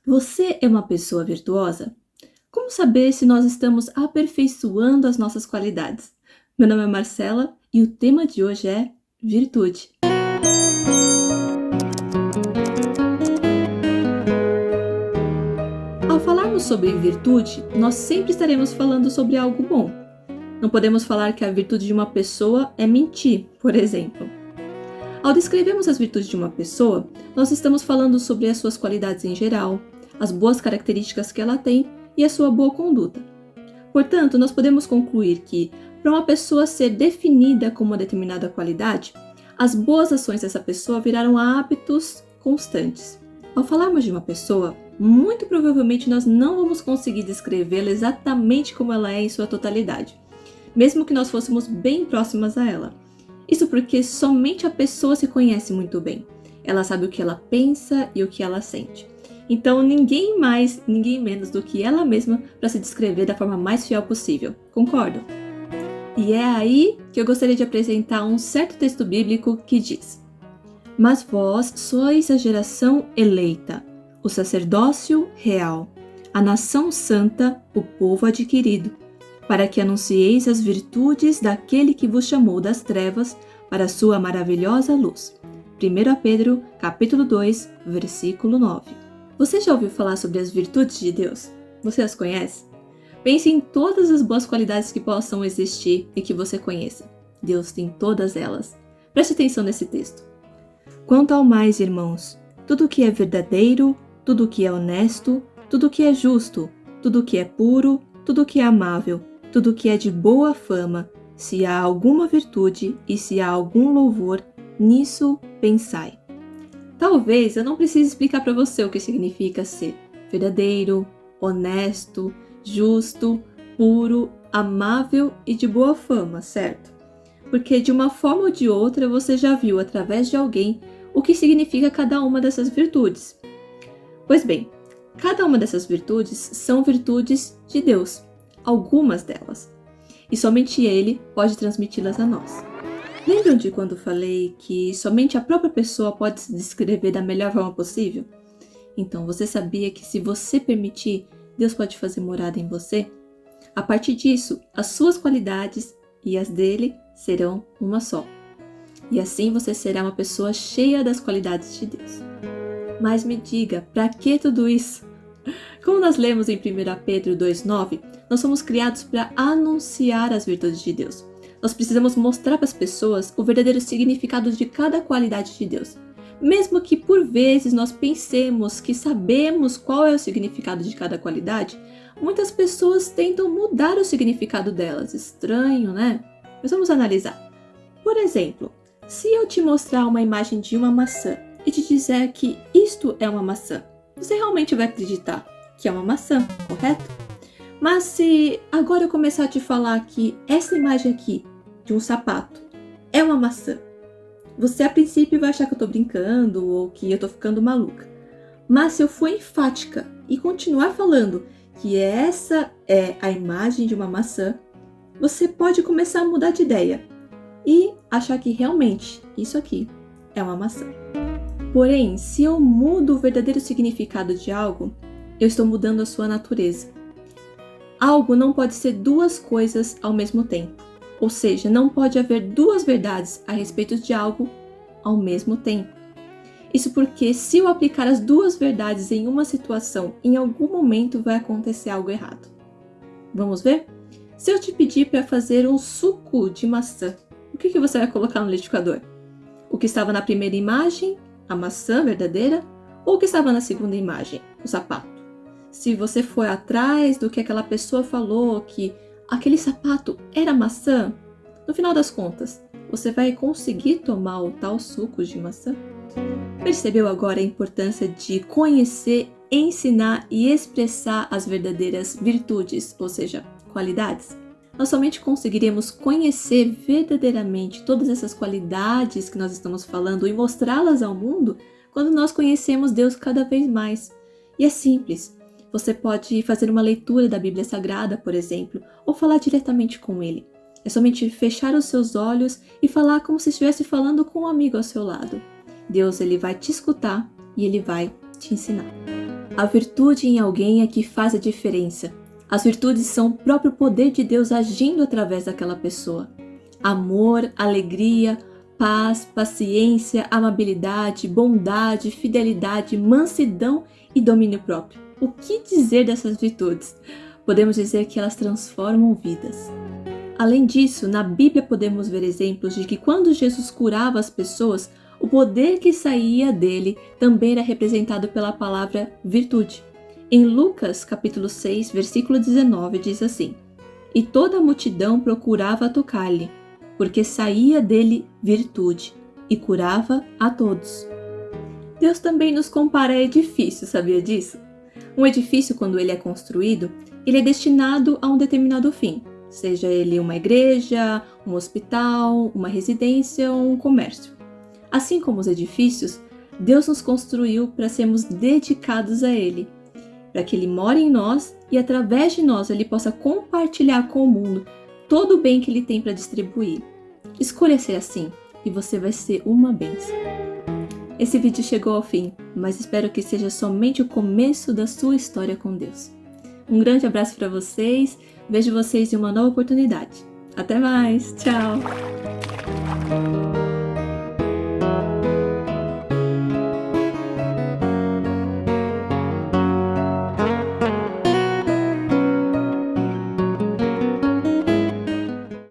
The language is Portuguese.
Você é uma pessoa virtuosa? Como saber se nós estamos aperfeiçoando as nossas qualidades? Meu nome é Marcela e o tema de hoje é virtude. Ao falarmos sobre virtude, nós sempre estaremos falando sobre algo bom. Não podemos falar que a virtude de uma pessoa é mentir, por exemplo. Ao descrevermos as virtudes de uma pessoa, nós estamos falando sobre as suas qualidades em geral, as boas características que ela tem e a sua boa conduta. Portanto, nós podemos concluir que, para uma pessoa ser definida como uma determinada qualidade, as boas ações dessa pessoa viraram hábitos constantes. Ao falarmos de uma pessoa, muito provavelmente nós não vamos conseguir descrevê-la exatamente como ela é em sua totalidade, mesmo que nós fôssemos bem próximas a ela. Isso porque somente a pessoa se conhece muito bem. Ela sabe o que ela pensa e o que ela sente. Então, ninguém mais, ninguém menos do que ela mesma para se descrever da forma mais fiel possível. Concordam? E é aí que eu gostaria de apresentar um certo texto bíblico que diz: Mas vós sois a geração eleita, o sacerdócio real, a nação santa, o povo adquirido, para que anuncieis as virtudes daquele que vos chamou das trevas para a sua maravilhosa luz. 1 Pedro, capítulo 2, versículo 9. Você já ouviu falar sobre as virtudes de Deus? Você as conhece? Pense em todas as boas qualidades que possam existir e que você conheça. Deus tem todas elas. Preste atenção nesse texto. Quanto ao mais, irmãos, tudo o que é verdadeiro, tudo o que é honesto, tudo o que é justo, tudo o que é puro, tudo o que é amável, tudo o que é de boa fama, se há alguma virtude e se há algum louvor, nisso pensai. Talvez eu não precise explicar para você o que significa ser verdadeiro, honesto, justo, puro, amável e de boa fama, certo? Porque de uma forma ou de outra você já viu através de alguém o que significa cada uma dessas virtudes. Pois bem, cada uma dessas virtudes são virtudes de Deus, algumas delas, e somente Ele pode transmiti-las a nós. Lembram de quando falei que somente a própria pessoa pode se descrever da melhor forma possível? Então, você sabia que se você permitir, Deus pode fazer morada em você? A partir disso, as suas qualidades e as dele serão uma só. E assim você será uma pessoa cheia das qualidades de Deus. Mas me diga, para que tudo isso? Como nós lemos em 1 Pedro 2,9, nós somos criados para anunciar as virtudes de Deus. Nós precisamos mostrar para as pessoas o verdadeiro significado de cada qualidade de Deus. Mesmo que por vezes nós pensemos que sabemos qual é o significado de cada qualidade, muitas pessoas tentam mudar o significado delas. Estranho, né? Mas vamos analisar. Por exemplo, se eu te mostrar uma imagem de uma maçã e te dizer que isto é uma maçã, você realmente vai acreditar que é uma maçã, correto? Mas se agora eu começar a te falar que essa imagem aqui de um sapato é uma maçã, você a princípio vai achar que eu tô brincando ou que eu tô ficando maluca. Mas se eu for enfática e continuar falando que essa é a imagem de uma maçã, você pode começar a mudar de ideia e achar que realmente isso aqui é uma maçã. Porém, se eu mudo o verdadeiro significado de algo, eu estou mudando a sua natureza. Algo não pode ser duas coisas ao mesmo tempo. Ou seja, não pode haver duas verdades a respeito de algo ao mesmo tempo. Isso porque se eu aplicar as duas verdades em uma situação, em algum momento vai acontecer algo errado. Vamos ver? Se eu te pedir para fazer um suco de maçã, o que você vai colocar no liquidificador? O que estava na primeira imagem, a maçã verdadeira, ou o que estava na segunda imagem, o sapato? Se você for atrás do que aquela pessoa falou, que aquele sapato era maçã, no final das contas, você vai conseguir tomar o tal suco de maçã? Percebeu agora a importância de conhecer, ensinar e expressar as verdadeiras virtudes, ou seja, qualidades? Nós somente conseguiremos conhecer verdadeiramente todas essas qualidades que nós estamos falando e mostrá-las ao mundo quando nós conhecemos Deus cada vez mais. E é simples. Você pode fazer uma leitura da Bíblia Sagrada, por exemplo, ou falar diretamente com Ele. É somente fechar os seus olhos e falar como se estivesse falando com um amigo ao seu lado. Deus, Ele vai te escutar e Ele vai te ensinar. A virtude em alguém é que faz a diferença. As virtudes são o próprio poder de Deus agindo através daquela pessoa. Amor, alegria, paz, paciência, amabilidade, bondade, fidelidade, mansidão e domínio próprio. O que dizer dessas virtudes? Podemos dizer que elas transformam vidas. Além disso, na Bíblia podemos ver exemplos de que quando Jesus curava as pessoas, o poder que saía dele também era representado pela palavra virtude. Em Lucas, capítulo 6, versículo 19, diz assim: "E toda a multidão procurava tocar-lhe, porque saía dele virtude, e curava a todos." Deus também nos compara a edifícios, sabia disso? Um edifício, quando ele é construído, ele é destinado a um determinado fim, seja ele uma igreja, um hospital, uma residência ou um comércio. Assim como os edifícios, Deus nos construiu para sermos dedicados a Ele, para que Ele more em nós e através de nós Ele possa compartilhar com o mundo todo o bem que Ele tem para distribuir. Escolha ser assim e você vai ser uma bênção. Esse vídeo chegou ao fim, mas espero que seja somente o começo da sua história com Deus. Um grande abraço para vocês, vejo vocês em uma nova oportunidade. Até mais, tchau!